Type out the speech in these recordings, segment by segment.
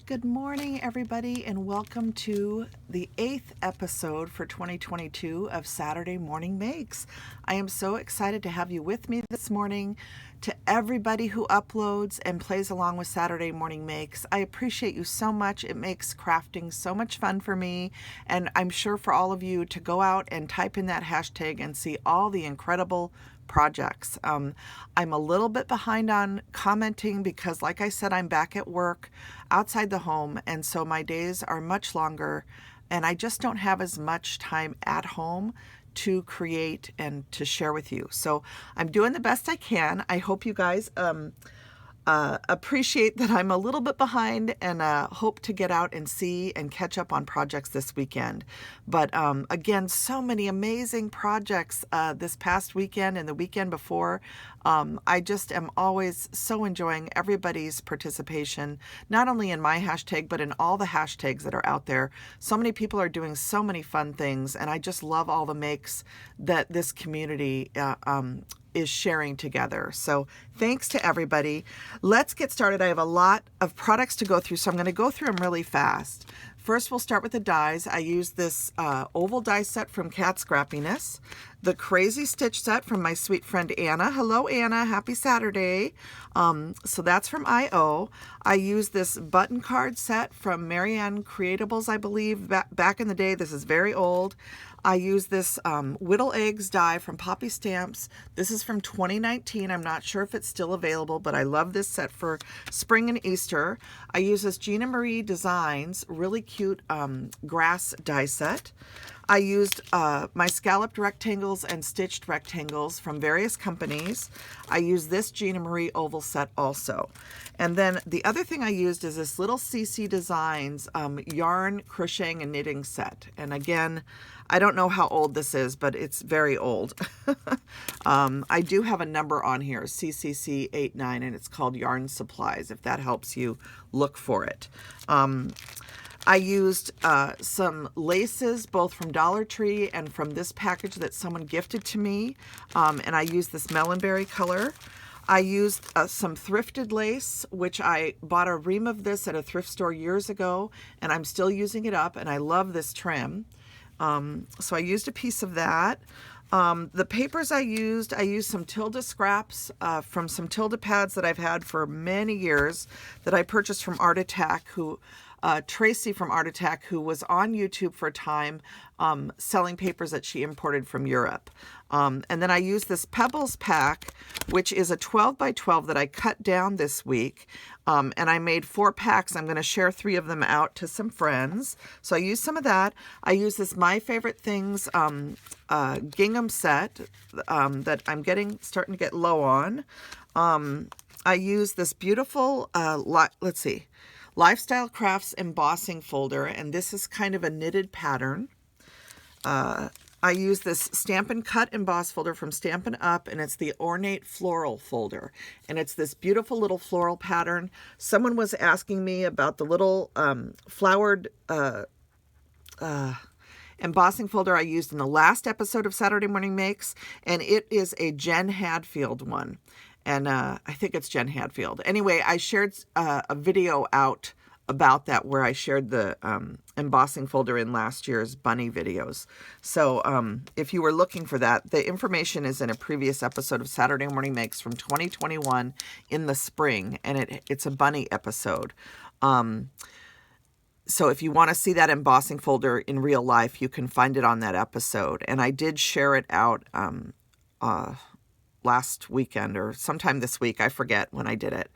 Good morning, everybody, and welcome to the 8th episode for 2022 of Saturday Morning Makes. I am so excited to have you with me this morning. To everybody who uploads and plays along with Saturday Morning Makes, I appreciate you so much. It makes crafting so much fun for me, and I'm sure for all of you to go out and type in that hashtag and see all the incredible projects. I'm a little bit behind on commenting because, like I said, I'm back at work outside the home, and so my days are much longer, and I just don't have as much time at home to create and to share with you. So I'm doing the best I can. I hope you guys appreciate that I'm a little bit behind, and hope to get out and see and catch up on projects this weekend. But again, so many amazing projects this past weekend and the weekend before. I just am always so enjoying everybody's participation, not only in my hashtag, but in all the hashtags that are out there. So many people are doing so many fun things, and I just love all the makes that this community is sharing together. So thanks to everybody. Let's get started. I have a lot of products to go through, so I'm going to go through them really fast. First, we'll start with the dies. I use this oval die set from Cat Scrappiness, the Crazy Stitch set from my sweet friend Anna. Hello, Anna. Happy Saturday. So that's from IO. I use this button card set from Marianne Creatables, I believe, back in the day. This is very old. I use this Whittle Eggs die from Poppy Stamps. This is from 2019. I'm not sure if it's still available, but I love this set for spring and Easter. I use this Gina Marie Designs really cute grass die set. I used my scalloped rectangles and stitched rectangles from various companies. I use this Gina Marie oval set also. And then the other thing I used is this little CC Designs yarn, crocheting, and knitting set. And again, I don't know how old this is, but it's very old. I do have a number on here, CCC89, and it's called Yarn Supplies, if that helps you look for it. I used some laces, both from Dollar Tree and from this package that someone gifted to me, and I used this melonberry color. I used some thrifted lace, which I bought a ream of this at a thrift store years ago, and I'm still using it up, and I love this trim. So I used a piece of that. The papers I used some Tilda scraps from some Tilda pads that I've had for many years that I purchased from Art Attack, Tracy from Art Attack, who was on YouTube for a time selling papers that she imported from Europe. And then I used this Pebbles pack, which is a 12 by 12 that I cut down this week. And I made 4 packs. I'm going to share 3 of them out to some friends. So I used some of that. I used this My Favorite Things gingham set that I'm starting to get low on. I used this beautiful, Lifestyle Crafts embossing folder, and this is kind of a knitted pattern. I use this Stampin' Cut emboss folder from Stampin' Up, and it's the Ornate Floral folder, and it's this beautiful little floral pattern. Someone was asking me about the little flowered embossing folder I used in the last episode of Saturday Morning Makes, and it is a Jen Hadfield one. And I think it's Jen Hadfield. Anyway, I shared a video out about that where I shared the embossing folder in last year's bunny videos. So if you were looking for that, the information is in a previous episode of Saturday Morning Makes from 2021 in the spring, and it's a bunny episode. So if you want to see that embossing folder in real life, you can find it on that episode. And I did share it out last weekend or sometime this week. I forget when I did it.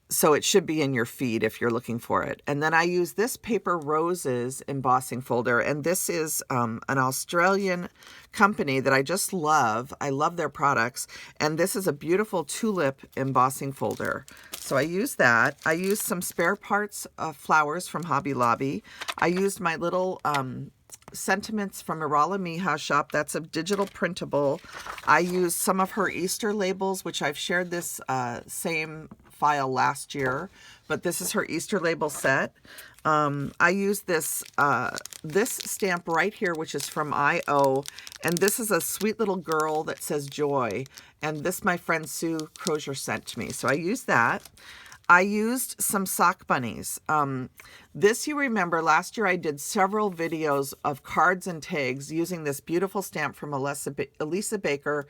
So it should be in your feed if you're looking for it. And then I use this Paper Roses embossing folder. And this is an Australian company that I just love. I love their products. And this is a beautiful tulip embossing folder. So I used that. I used some spare parts of flowers from Hobby Lobby. I used my little sentiments from Iralamija shop. That's a digital printable. I used some of her Easter labels, which I've shared this same file last year, but this is her Easter label set. I used this stamp right here, which is from IO, and this is a sweet little girl that says joy, and this my friend Sue Crozier sent to me, so I used that. I used some sock bunnies. This, you remember, last year I did several videos of cards and tags using this beautiful stamp from Alesa Baker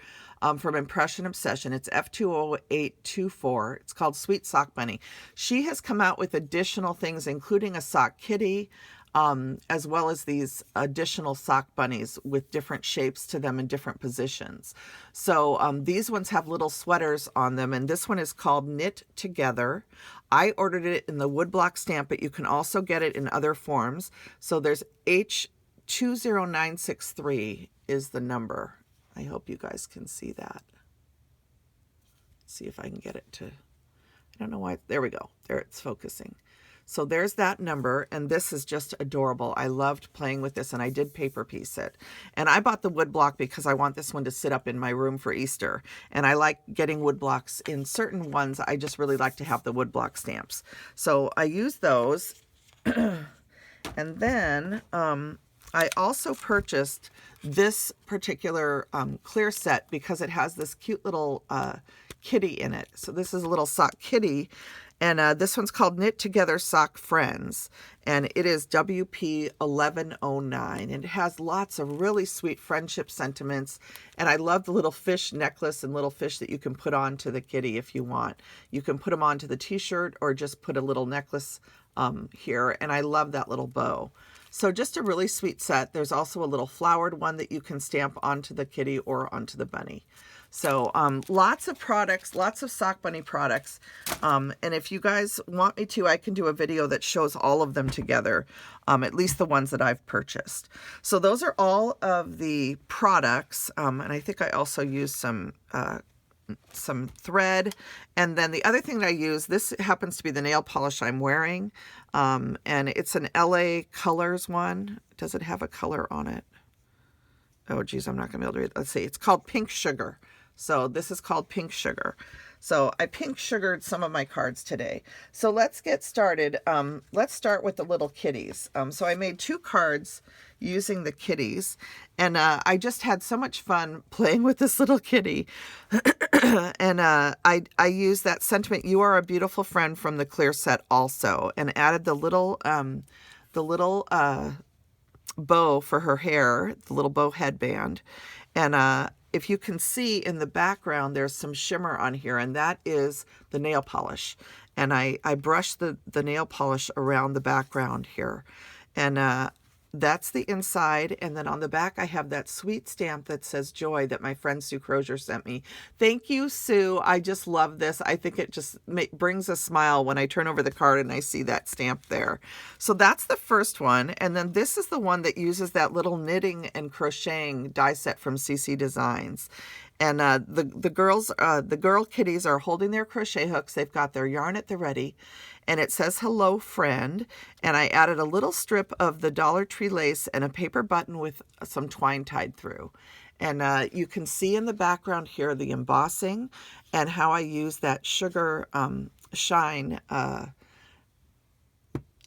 from Impression Obsession. It's F20824. It's called Sweet Sock Bunny. She has come out with additional things, including a sock kitty, as well as these additional sock bunnies with different shapes to them in different positions. So these ones have little sweaters on them, and this one is called Knit Together. I ordered it in the woodblock stamp, but you can also get it in other forms. So there's H20963 is the number. I hope you guys can see that. Let's see if I can get it to, I don't know why, there we go. There, it's focusing. So there's that number, and this is just adorable. I loved playing with this, and I did paper piece it. And I bought the wood block because I want this one to sit up in my room for Easter. And I like getting wood blocks in certain ones. I just really like to have the wood block stamps. So I use those. And then I also purchased this particular clear set because it has this cute little kitty in it. So this is a little sock kitty. And this one's called Knit Together Sock Friends, and it is WP 1109. And it has lots of really sweet friendship sentiments. And I love the little fish necklace and little fish that you can put onto the kitty if you want. You can put them onto the t-shirt or just put a little necklace here. And I love that little bow. So just a really sweet set. There's also a little flowered one that you can stamp onto the kitty or onto the bunny. So lots of products, lots of sock bunny products. And if you guys want me to, I can do a video that shows all of them together, at least the ones that I've purchased. So those are all of the products. And I think I also used some thread. And then the other thing that I use, this happens to be the nail polish I'm wearing. And it's an LA Colors one. Does it have a color on it? Oh, geez, I'm not going to be able to read it. Let's see. It's called Pink Sugar. So this is called Pink Sugar. So I pink sugared some of my cards today. So let's get started. Let's start with the little kitties. So I made 2 cards using the kitties. And I just had so much fun playing with this little kitty. And I used that sentiment, "You are a beautiful friend," from the clear set also. And added the little bow for her hair, the little bow headband. And if you can see in the background, there's some shimmer on here, and that is the nail polish. And I brushed the nail polish around the background here. And that's the inside. And then on the back, I have that sweet stamp that says Joy that my friend Sue Crozier sent me. Thank you, Sue. I just love this. I think it just brings a smile when I turn over the card and I see that stamp there. So that's the first one. And then this is the one that uses that little knitting and crocheting die set from CC Designs. And the girl kitties are holding their crochet hooks. They've got their yarn at the ready. And it says, "Hello, friend." And I added a little strip of the Dollar Tree lace and a paper button with some twine tied through. And you can see in the background here the embossing and how I use that sugar shine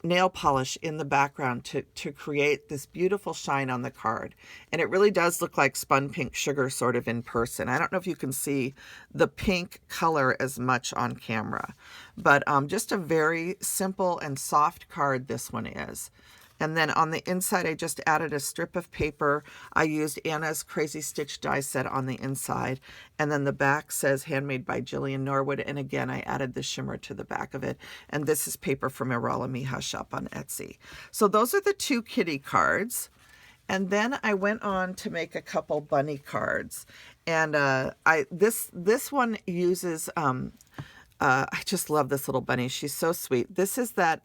nail polish in the background to create this beautiful shine on the card. And it really does look like spun pink sugar sort of in person. I don't know if you can see the pink color as much on camera, but just a very simple and soft card this one is. And then on the inside, I just added a strip of paper. I used Anna's Crazy Stitch die set on the inside. And then the back says handmade by Jillian Norwood. And again, I added the shimmer to the back of it. And this is paper from Iralamija shop on Etsy. So those are the 2 kitty cards. And then I went on to make a couple bunny cards. And this one uses, I just love this little bunny. She's so sweet. This is that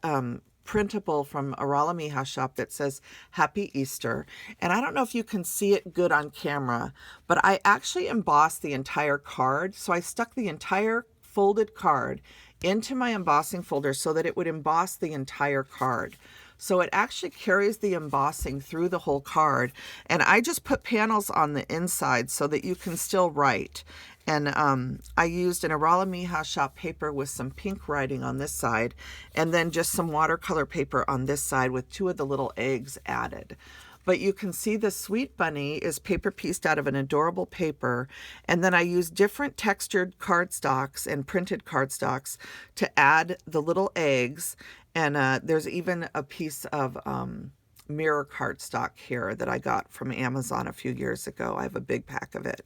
printable from Iralamija shop that says Happy Easter. And I don't know if you can see it good on camera, but I actually embossed the entire card. So I stuck the entire folded card into my embossing folder so that it would emboss the entire card. So it actually carries the embossing through the whole card. And I just put panels on the inside so that you can still write. And I used an Iralamija shop paper with some pink writing on this side, and then just some watercolor paper on this side with 2 of the little eggs added. But you can see the sweet bunny is paper pieced out of an adorable paper. And then I used different textured cardstocks and printed cardstocks to add the little eggs. And there's even a piece of mirror cardstock here that I got from Amazon a few years ago. I have a big pack of it.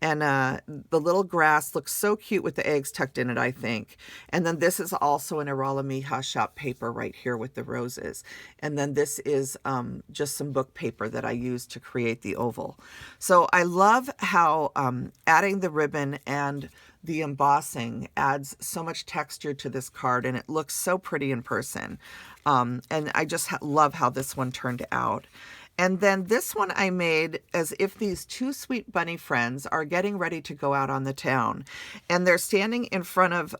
And the little grass looks so cute with the eggs tucked in it, I think. And then this is also an Iralamija shop paper right here with the roses. And then this is just some book paper that I used to create the oval. So I love how adding the ribbon and the embossing adds so much texture to this card, and it looks so pretty in person. And I just love how this one turned out. And then this one I made as if these two sweet bunny friends are getting ready to go out on the town. And they're standing in front of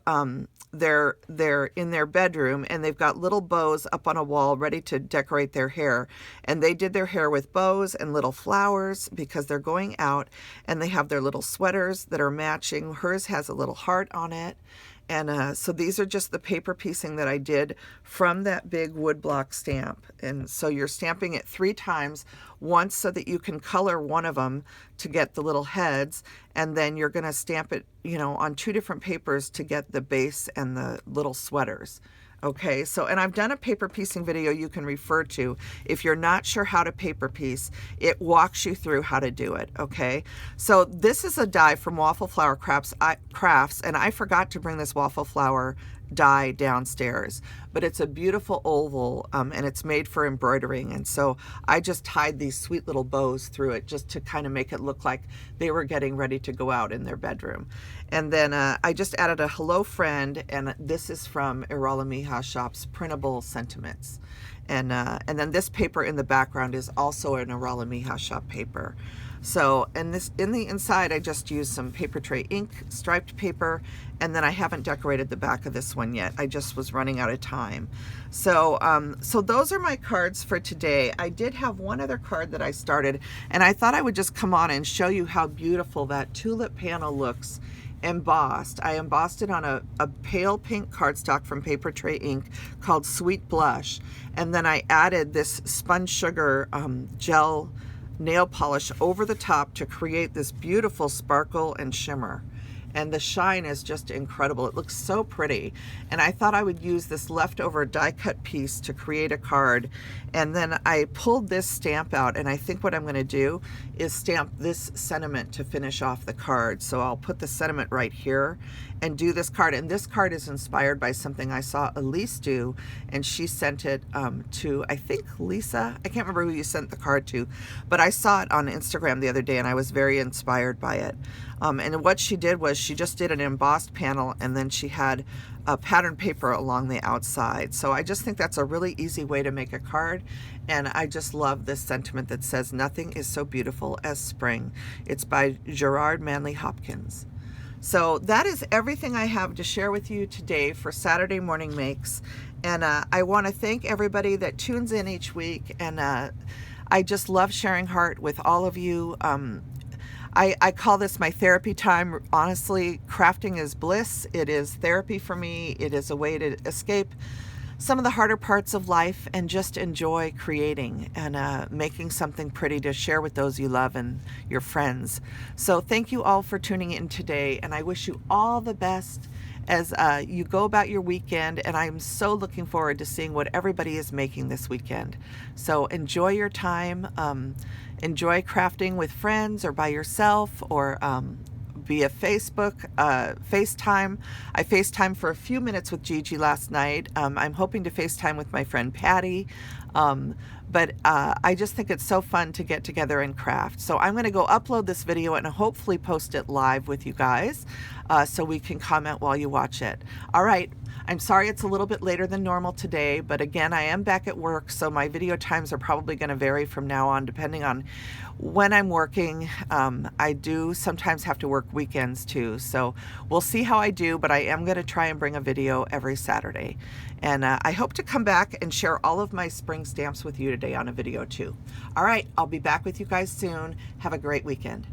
they're in their bedroom, and they've got little bows up on a wall ready to decorate their hair. And they did their hair with bows and little flowers because they're going out, and they have their little sweaters that are matching. Hers has a little heart on it. And so these are just the paper piecing that I did from that big woodblock stamp. And so you're stamping it 3 times, once so that you can color one of them to get the little heads, and then you're going to stamp it, you know, on 2 different papers to get the base and the little sweaters. Okay, so, and I've done a paper piecing video you can refer to. If you're not sure how to paper piece, it walks you through how to do it, okay? So this is a die from Waffle Flower Crafts, and I forgot to bring this waffle flower die downstairs, but it's a beautiful oval, and it's made for embroidering. And so I just tied these sweet little bows through it just to kind of make it look like they were getting ready to go out in their bedroom. And then I just added a hello friend, and this is from Iralamija Shop's Printable Sentiments. And then this paper in the background is also an Iralamija Shop paper. So, and this in the inside, I just used some paper tray ink, striped paper, and then I haven't decorated the back of this one yet. I just was running out of time. So, so those are my cards for today. I did have one other card that I started, and I thought I would just come on and show you how beautiful that tulip panel looks embossed. I embossed it on a pale pink cardstock from Paper Tray Ink called Sweet Blush, and then I added this spun sugar gel nail polish over the top to create this beautiful sparkle and shimmer. And the shine is just incredible. It looks so pretty. And I thought I would use this leftover die cut piece to create a card. And then I pulled this stamp out, and I think what I'm going to do is stamp this sentiment to finish off the card. So I'll put the sentiment right here and do this card. And this card is inspired by something I saw Elise do, and she sent it to, I think, Lisa. I can't remember who you sent the card to, but I saw it on Instagram the other day, and I was very inspired by it. And what she did was she just did an embossed panel, and then she had a pattern paper along the outside. So I just think that's a really easy way to make a card. And I just love this sentiment that says, "Nothing is so beautiful as spring." It's by Gerard Manley Hopkins. So that is everything I have to share with you today for Saturday Morning Makes. And I want to thank everybody that tunes in each week. And I just love sharing heart with all of you. I call this my therapy time. Honestly, crafting is bliss. It is therapy for me. It is a way to escape some of the harder parts of life and just enjoy creating and making something pretty to share with those you love and your friends. So thank you all for tuning in today, and I wish you all the best as you go about your weekend, and I'm so looking forward to seeing what everybody is making this weekend. So enjoy your time. Enjoy crafting with friends or by yourself, or via Facebook, FaceTime. I FaceTimed for a few minutes with Gigi last night. I'm hoping to FaceTime with my friend Patty. But I just think it's so fun to get together and craft. So I'm going to go upload this video and hopefully post it live with you guys so we can comment while you watch it. All right. I'm sorry it's a little bit later than normal today, but again, I am back at work, so my video times are probably going to vary from now on depending on when I'm working. I do sometimes have to work weekends too, so we'll see how I do, but I am going to try and bring a video every Saturday. And I hope to come back and share all of my spring stamps with you today on a video too. All right, I'll be back with you guys soon. Have a great weekend.